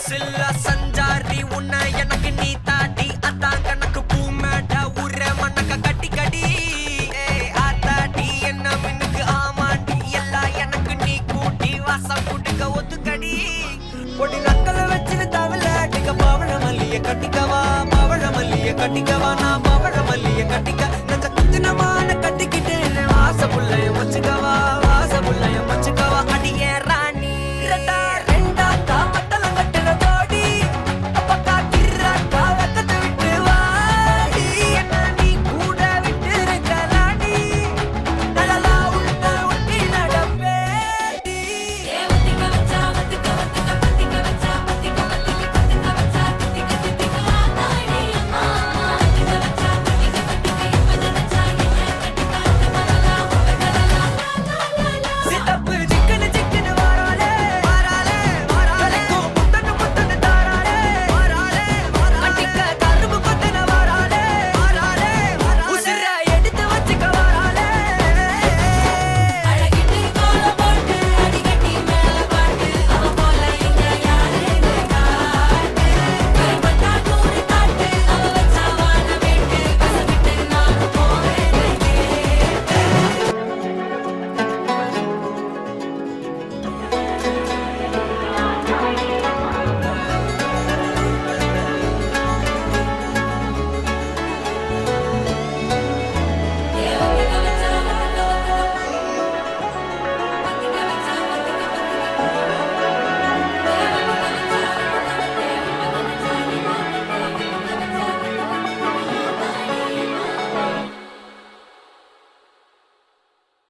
சில்ல சஞ்சாரி உன்னை எனக்கு நீ தாட்டி அதான் கணக்கு பூ மேட உர மண்ணக்க கட்டி கடி ஆத்தாட்டி என்ன மின்னுக்கு ஆமாண்டி எல்லாம் எனக்கு நீ கூட்டி வாசம் கூட்டுக்க ஒத்துக்கடி பொடி நக்கல வச்சிரு தவள அடிக்க பவழ மல்லிய கட்டிக்கவா பவழ மல்லிய கட்டிக்கவா நான் பவழ மல்லிய கட்டிக்க நெஞ்ச குச்சினமான கட்டிக்கிட்டேன் வாச புள்ளைய வச்சுக்கவா வாச புள்ளைய வச்சுக்கவா